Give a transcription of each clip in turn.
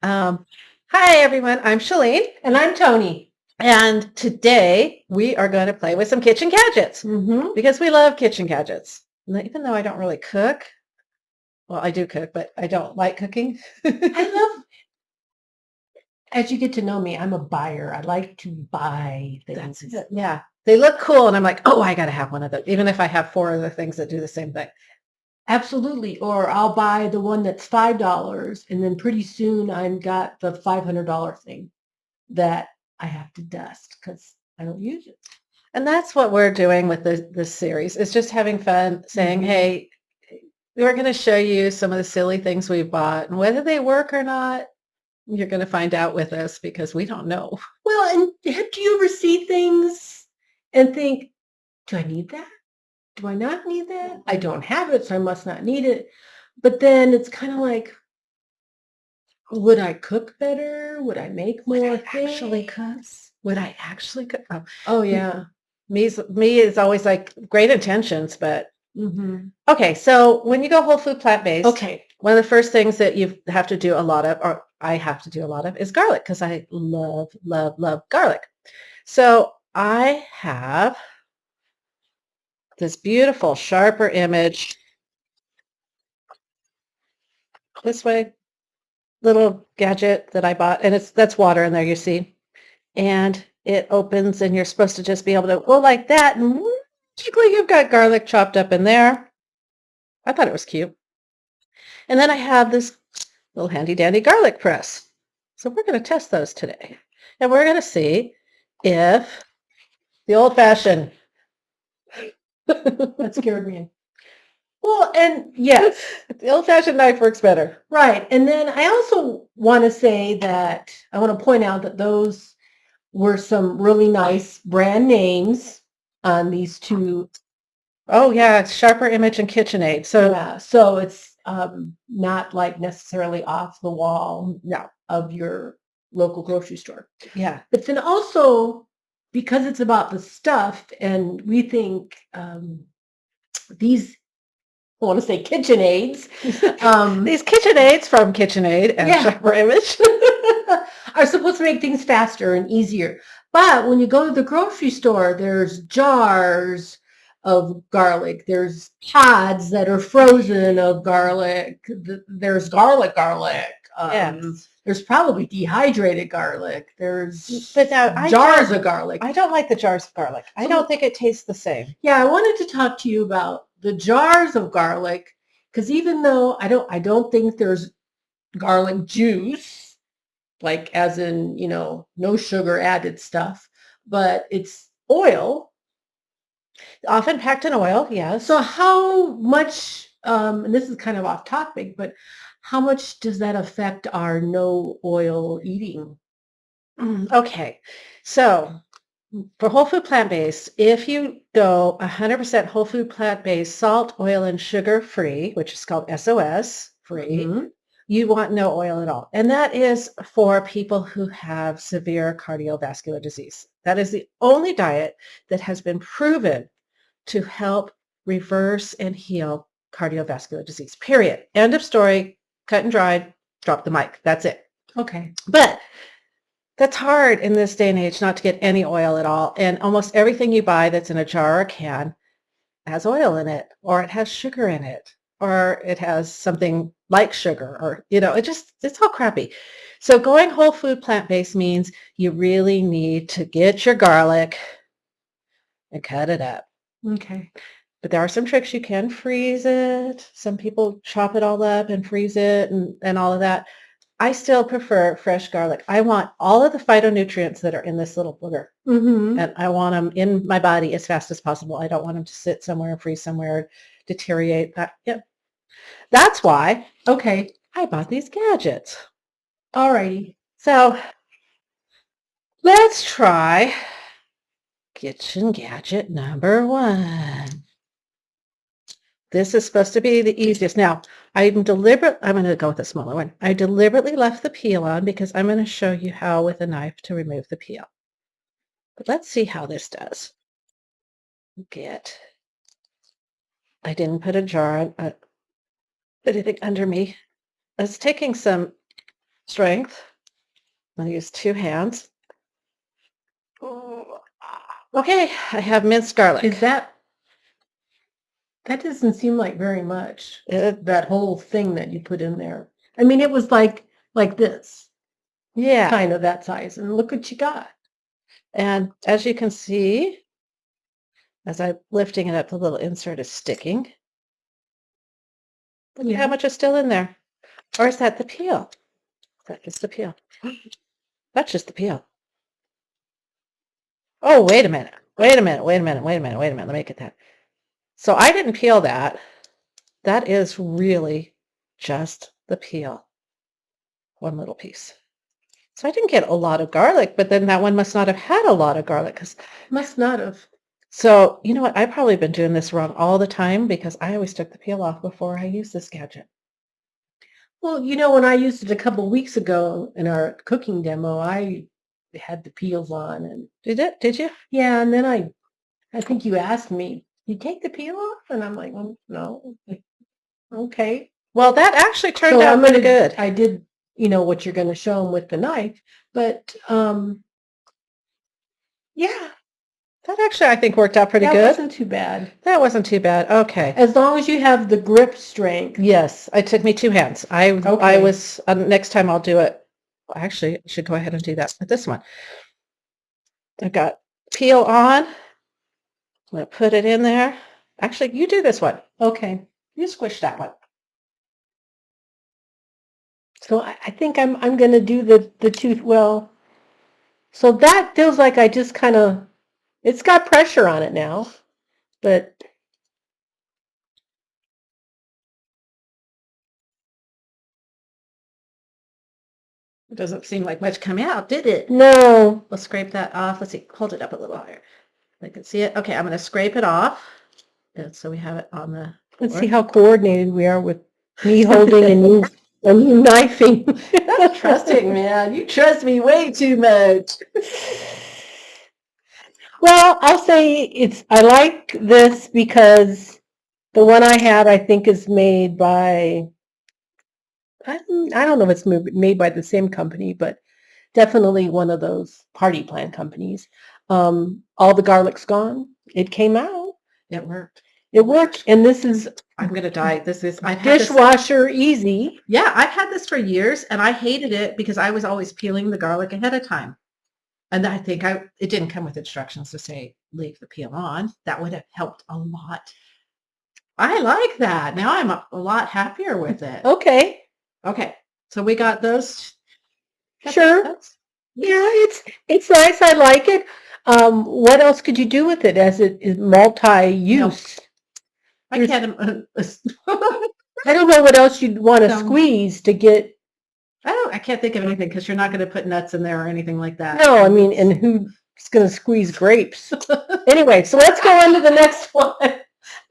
Um, Hi, everyone. I'm Shalene, And I'm Tony. and today we are going to play with some kitchen gadgets Mm-hmm. because we love kitchen gadgets. Even though I don't really cook, well, I do cook, but I don't like cooking. I love, as you get to know me, I'm a buyer. I like to buy That's things. it. Yeah. They look cool, and I'm like, oh, I got to have one of those, even if I have four other things that do the same thing. Absolutely. Or I'll buy the one that's $5, and then pretty soon I've got the $500 thing that I have to dust because I don't use it. And that's what we're doing with this series, is just having fun saying, Mm-hmm. hey, we're going to show you some of the silly things we bought, and whether they work or not, you're going to find out with us because we don't know. Well, and do you ever see things and think, do I need that? Do I not need that? I don't have it, so I must not need it. But then it's kind of like, would I cook better? Would I make Would more I actually cook? things? Would I actually cook? Oh, Oh, m- yeah. me is always like great intentions, but Mhm. okay. So when you go whole food plant-based, Okay. one of the first things that you have to do a lot of, or I have to do a lot of, is garlic because I love, love, love garlic. So I have this beautiful sharper image this way, little gadget that I bought, and that's water in there, you see. And it opens and you're supposed to just be able to go like that and magically you've got garlic chopped up in there. I thought it was cute. And then I have this little handy dandy garlic press. So we're going to test those today. And we're going to see if the old fashioned That scared me. Well, and yes, the old fashioned knife works better. right. And then I also want to say that I want to point out that those were some really nice brand names on these two. Oh yeah, sharper image and KitchenAid. So Yeah. So it's not like necessarily off the wall no, of your local grocery store. yeah. But then also, because it's about the stuff, and we think these, I want to say KitchenAids, These KitchenAids from KitchenAid and yeah, sharper image. are supposed to make things faster and easier. But when you go to the grocery store, there's jars of garlic. There's pods that are frozen of garlic. There's garlic. Yes. There's probably dehydrated garlic. There's But now jars of garlic. I don't like the jars of garlic. I don't So think it tastes the same. yeah, I wanted to talk to you about the jars of garlic because even though I don't think there's garlic juice, like as in, no sugar added stuff, but it's oil. Often packed in oil, yes. So how much, and this is kind of off topic, but how much does that affect our no oil eating? Okay. So for whole food plant-based, if you go 100% whole food plant-based, salt, oil, and sugar free, which is called SOS free, Mhm. you want no oil at all. And that is for people who have severe cardiovascular disease. That is the only diet that has been proven to help reverse and heal cardiovascular disease. Period. End of story. Cut and dried. Drop the mic. That's it. Okay. But that's hard in this day and age not to get any oil at all. And almost everything you buy that's in a jar or a can has oil in it, or it has sugar in it, or it has something like sugar, or, it's all crappy. So going whole food plant-based means you really need to get your garlic and cut it up. Okay. But there are some tricks. You can freeze it. Some people chop it all up and freeze it and all of that. I still prefer fresh garlic. I want all of the phytonutrients that are in this little booger, Mm-hmm. and I want them in my body as fast as possible. I don't want them to sit somewhere and freeze somewhere, deteriorate. That's why Okay. I bought these gadgets. Alrighty. So let's try kitchen gadget number one. This is supposed to be the easiest. Now, I'm going to go with a smaller one. I deliberately left the peel on because I'm going to show you how with a knife to remove the peel. But let's see how this does. I didn't put a jar, anything under me. I was taking some strength. I'm going to use 2 hands. Okay, I have minced garlic. Is that doesn't seem like very much, that whole thing that you put in there. I mean, it was like this, Yeah. kind of that size, and look what you got. And as you can see, as I'm lifting it up, the little insert is sticking. Look at how much is still in there. Or is that the peel? That is the peel. That's just the peel. Oh, wait a minute. Wait a minute. Wait a minute. Wait a minute. Wait a minute. Let me get that. So I didn't peel that. That is really just the peel. One little piece. So I didn't get a lot of garlic, but then that one must not have had a lot of garlic because Must not have. so you know what? I've probably been doing this wrong all the time because I always took the peel off before I used this gadget. Well, you know, when I used it a couple weeks ago in our cooking demo, I had the peels on, and Did you? yeah, and then I think you asked me, you take the peel off? And I'm like, no. Okay. Well, that actually turned So out I'm pretty gonna, good. I did, you know, what you're gonna show them with the knife, but yeah, That actually, I think, worked out pretty that good. wasn't too bad. That wasn't too bad. Okay. As long as you have the grip strength. Yes, it took me 2 hands. I Okay. was next time I'll do it. Actually, I should go ahead and do that with this one. I've got peel on. I'm going to put it in there. Actually, you do this one. Okay. You squish that one. So I think I'm gonna do the tooth. Well, so that feels like I just kind of, it's got pressure on it now, but It doesn't seem like much coming out, did it? no. We'll scrape that off. Let's see. Hold it up a little higher. I can see it. Okay, I'm going to scrape it off. And so we have it on the Let's see how coordinated we are with me holding and you knifing. That's trusting, man. You trust me way too much. Well, I'll say I like this because the one I have, I think, is made by, I don't know if it's made by the same company, but definitely one of those party plan companies. All the garlic's gone. It came out. It worked. It worked. And this is I'm going to die. I've had this. dishwasher easy. Yeah, I've had this for years and I hated it because I was always peeling the garlic ahead of time. And I think it didn't come with instructions to say, leave the peel on. That would have helped a lot. I like that. Now I'm a lot happier with it. Okay. Okay. So we got those. Sure. Yeah, it's nice. I like it. What else could you do with it as it is multi-use? I can't. I don't know what else you'd want to squeeze to get. I can't think of anything because you're not going to put nuts in there or anything like that. No, I mean, and who's going to squeeze grapes? Anyway, so let's go on to the next one.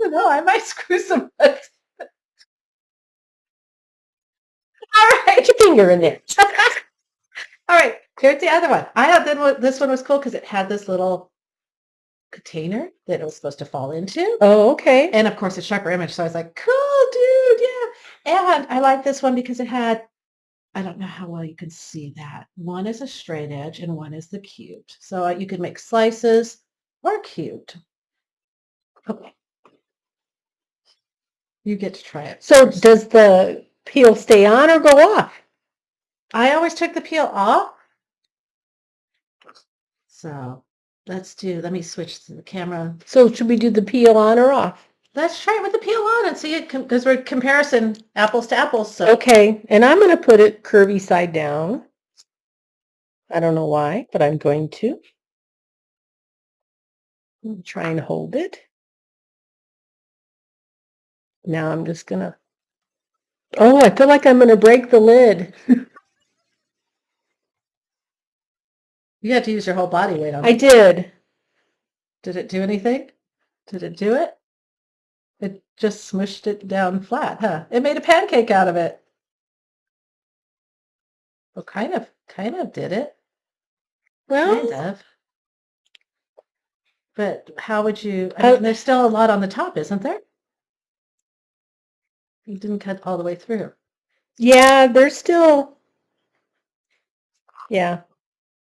No, I might screw some nuts. All right. Put your finger in there. All right, here's the other one. This one was cool because it had this little container that it was supposed to fall into. Oh, okay. And of course, it's Sharper Image, so I was like, cool, dude, yeah. And I like this one because it had, I don't know how well you can see that. One is a straight edge and one is the cubed. So you could make slices or cubed. Okay. You get to try it. So does the peel stay on or go off? I always took the peel off. So let me switch to the camera. So should we do the peel on or off? Let's try it with the peel on and see it because we're comparison apples to apples. So. Okay, and I'm going to put it curvy side down. I don't know why, but I'm going to. Try and hold it. Now I'm just going to. Oh, I feel like I'm going to break the lid. You had to use your whole body weight on it. I did. Did it do anything? Did it do it? It just smushed it down flat, huh? It made a pancake out of it. Well, kind of did it. Well, Kind of. But how would you, I mean, there's still a lot on the top, isn't there? You didn't cut all the way through. Yeah, there's still, Yeah.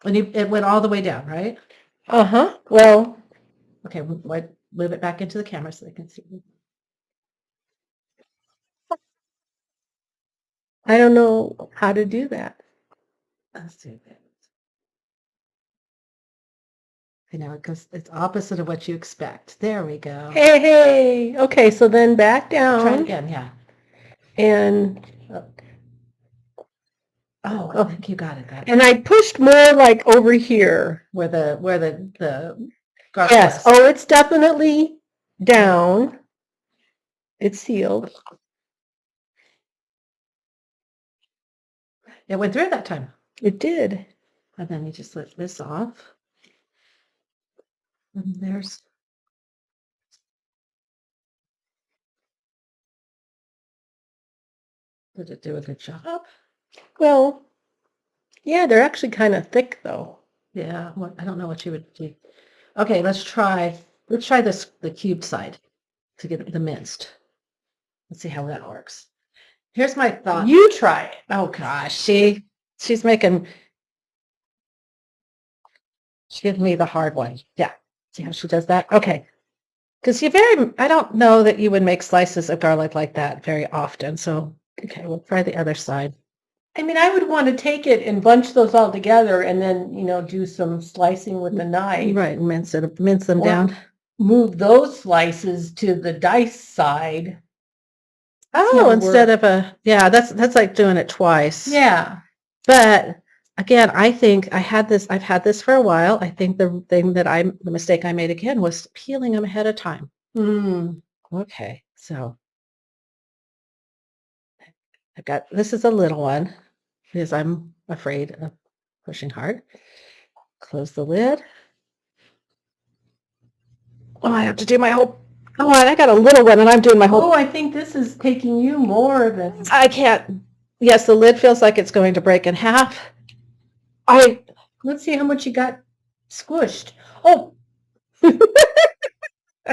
And it went all the way down, right? Uh-huh. Well, Okay, move it back into the camera so they can see. I don't know how to do that. Let's do that. I know it's opposite of what you expect. There we go. Hey. Okay, so then back Try it down again, yeah. and Oh, I think you got it. and I pushed more like over here. Where the garlic Yes. was. Oh, it's definitely down. It's sealed. It went through that time. It did. And then you just lift this off. And there's did it do a good job? Well, yeah, they're actually kind of thick though. Yeah, I don't know what you would do. Okay, let's try this the cubed side to get the minced. Let's see how that works. Here's my thought. You try it. Oh gosh, She's giving me the hard one. Yeah. See how she does that? Okay. Because I don't know that you would make slices of garlic like that very often. So, okay, we'll try the other side. I mean, I would want to take it and bunch those all together and then, do some slicing with a knife. Right, mince them Or down. move those slices to the dice side. Oh, instead of that's like doing it twice. Yeah. But again, I think I've had this for a while. I think the mistake I made again was peeling them ahead of time. Okay, so this is a little one because I'm afraid of pushing hard. Close the lid. Oh, I have to do my whole, I got a little one and I'm doing my whole. Oh, I think this is taking you more than. I can't. Yes, the lid feels like it's going to break in half. Let's see how much you got squished. Oh,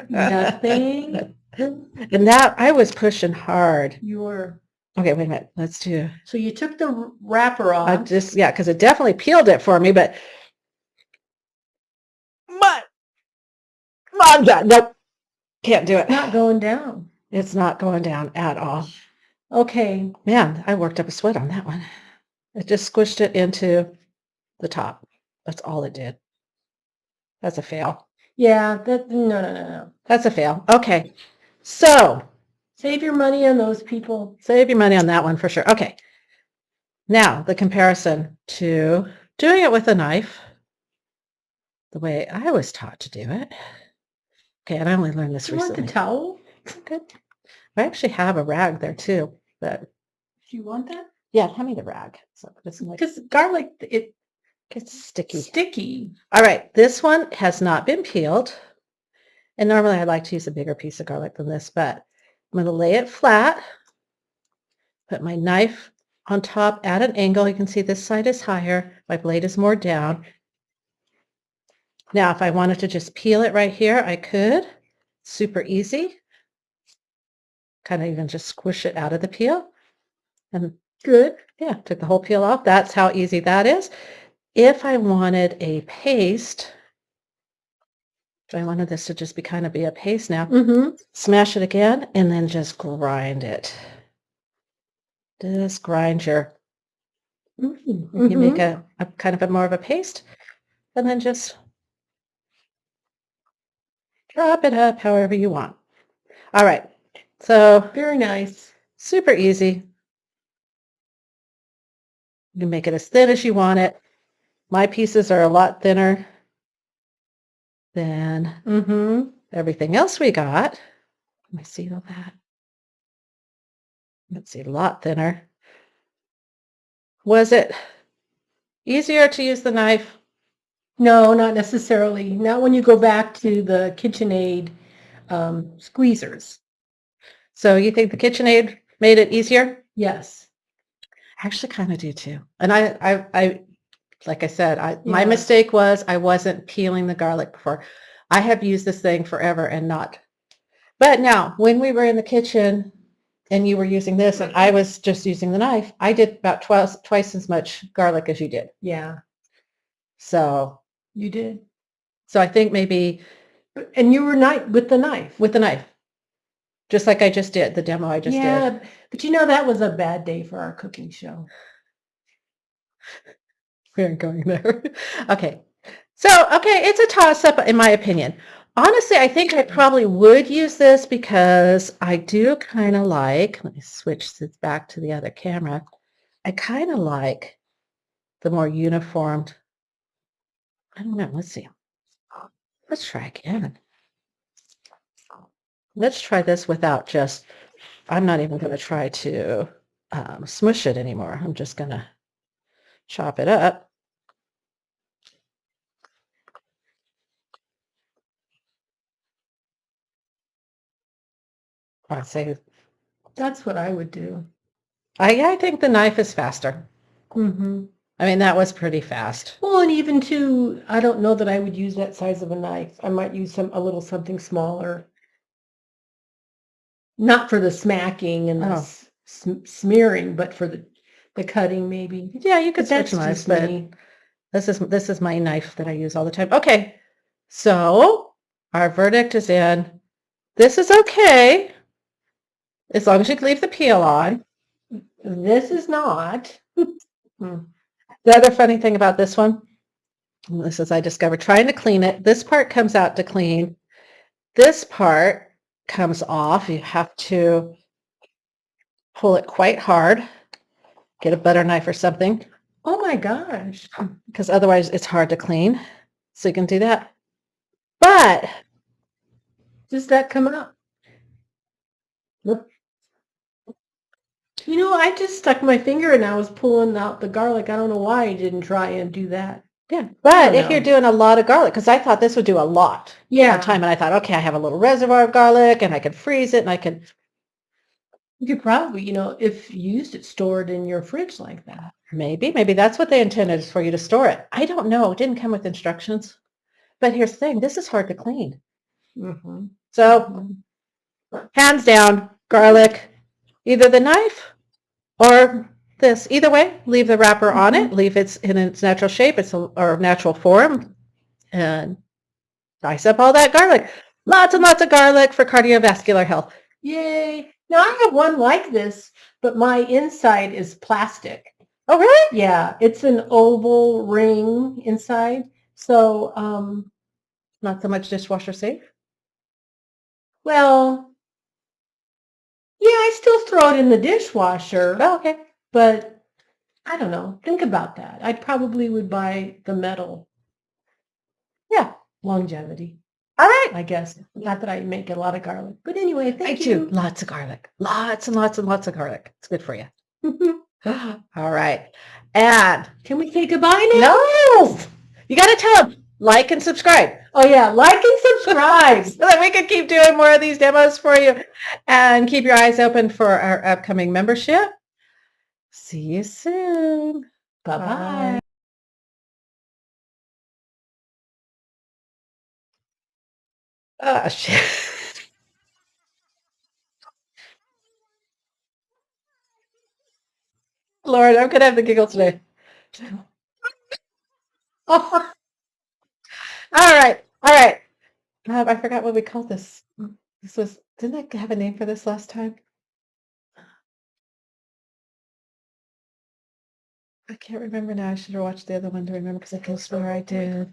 nothing. And that I was pushing hard. You were. Okay, wait a minute. Let's do. So you took the wrapper off. Because it definitely peeled it for me, but I'm done. Nope, can't do it. It's not going down. It's not going down at all. Okay. Man, I worked up a sweat on that one. It just squished it into the top. That's all it did. That's a fail. Yeah, no. That's a fail. Okay, so save your money on those people. Save your money on that one for sure. Okay, now the comparison to doing it with a knife, the way I was taught to do it. Okay, and I only learned this recently. You want the towel? Good. I actually have a rag there too, but do you want that? Yeah, hand me the rag. So because garlic, it gets sticky. Sticky. All right, this one has not been peeled, and normally I like to use a bigger piece of garlic than this, but I'm going to lay it flat. Put my knife on top at an angle. You can see this side is higher. My blade is more down. Now, if I wanted to just peel it right here, I could. Super easy. Kind of even just squish it out of the peel. And good. Yeah, took the whole peel off. That's how easy that is. If I wanted a paste, if I wanted this to just be a paste now, smash it again and then just grind it. Just grind your, you make a kind of more of a paste and then just drop it up however you want. All right, so very nice. Super easy. You can make it as thin as you want it. My pieces are a lot thinner than everything else we got. Let me see all that. Let's see, a lot thinner. Was it easier to use the knife? No, not necessarily. Not when you go back to the KitchenAid squeezers. So you think the KitchenAid made it easier? Yes. I actually kind of do too. And I like I said, my mistake was I wasn't peeling the garlic before. I have used this thing forever and not. But now, when we were in the kitchen, and you were using this and I was just using the knife, I did about twice as much garlic as you did. Yeah, So you did. I think maybe And you were with the knife. with the knife, just like I just did, the demo I just did. Yeah, but you know, that was a bad day for our cooking show. We aren't going there. Okay. So, okay, it's a toss-up in my opinion. Honestly, I think I probably would use this because I do kind of like, let me switch this back to the other camera. I kind of like the more uniformed. I don't know. Let's see. Let's try again. Let's try this without just, I'm not even going to try to smush it anymore. I'm just going to chop it up. I'd say That's what I would do. I think the knife is faster. Mm-hmm. I mean, that was pretty fast. Well, and even too, I don't know that I would use that size of a knife. I might use a little something smaller. Not for the smacking and the smearing, but for the cutting maybe. Yeah, you could But that's switch knives, just but me. this is my knife that I use all the time. Okay, so our verdict is in. This is okay, as long as you leave the peel on. This is not. The other funny thing about this one, and this is I discovered trying to clean it. This part comes out to clean. This part comes off. You have to pull it quite hard. Get a butter knife or something, Oh my gosh. because otherwise it's hard to clean. So you can do that. But Does that come out? look, You know, I just stuck my finger and I was pulling out the garlic. I don't know why I didn't try and do that. yeah. But if know. you're doing a lot of garlic, because I thought this would do a lot Yeah. of time, and I thought, okay, I have a little reservoir of garlic, and I could freeze it, and I could. You could probably, you know, if you used it, store it in your fridge like that. Maybe that's what they intended is for you to store it. I don't know. It didn't come with instructions. But here's the thing. This is hard to clean. Mm-hmm. So hands down, garlic, either the knife or this. Either way, leave the wrapper on it. Leave it in its natural shape, or natural form, and dice up all that garlic. Lots and lots of garlic for cardiovascular health. Yay. Now I have one like this, but my inside is plastic. Oh, really? Yeah, it's an oval ring inside. So, Not so much dishwasher safe. well, yeah, I still throw it in the dishwasher, Oh, okay. but I don't know. Think about that. I probably would buy the metal. Yeah. Longevity, All right. I guess. Not that I make a lot of garlic. But anyway, I thank do. you. Lots of garlic. Lots and lots and lots of garlic. It's good for you. All right. And Can we say goodbye now? no, you got to tell them, like and subscribe. Oh, yeah. Like and subscribe. So that we can keep doing more of these demos for you, and keep your eyes open for our upcoming membership. See you soon. Bye-bye. Oh, shit. Lord, I'm going to have the giggles today. All right. All right. I forgot what we called this. Didn't I have a name for this last time? I can't remember now. I should have watched the other one to remember because I can swear I did.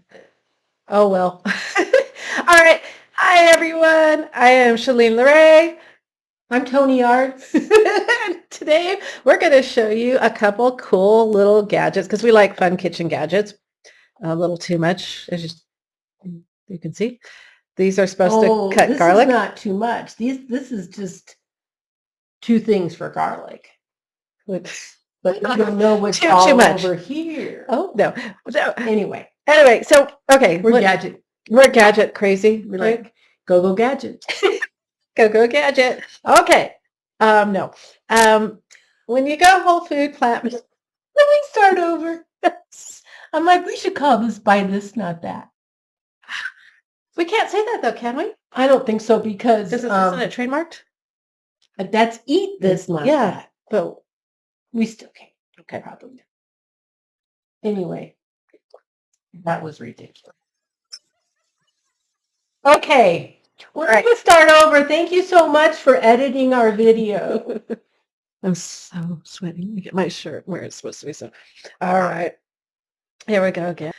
Oh, well. All right. Hi, everyone. I am Shalene LeRae. I'm Tony Arts. Today, we're going to show you a couple cool little gadgets because we like fun kitchen gadgets. A little too much, as you can see. These are supposed to cut garlic. This is not too much. This is just 2 things for garlic. But you don't know what's Too all much. over here. Oh, no. Anyway, So, okay. we're gadget. We're gadget crazy. We're like, go gadget. Go gadget. Okay. No. When you go whole food plant, Let me start over. I'm like, we should call this by this, not that. we can't say that though, can we? I don't think so because Isn't it trademarked? That's eat this month. Yeah, but We still can't. okay. Probably. Anyway, that was ridiculous. Okay, we're Right. going to start over. Thank you so much for editing our video. I'm so sweating. Let me get my shirt where it's supposed to be. So, all right. Here we go again.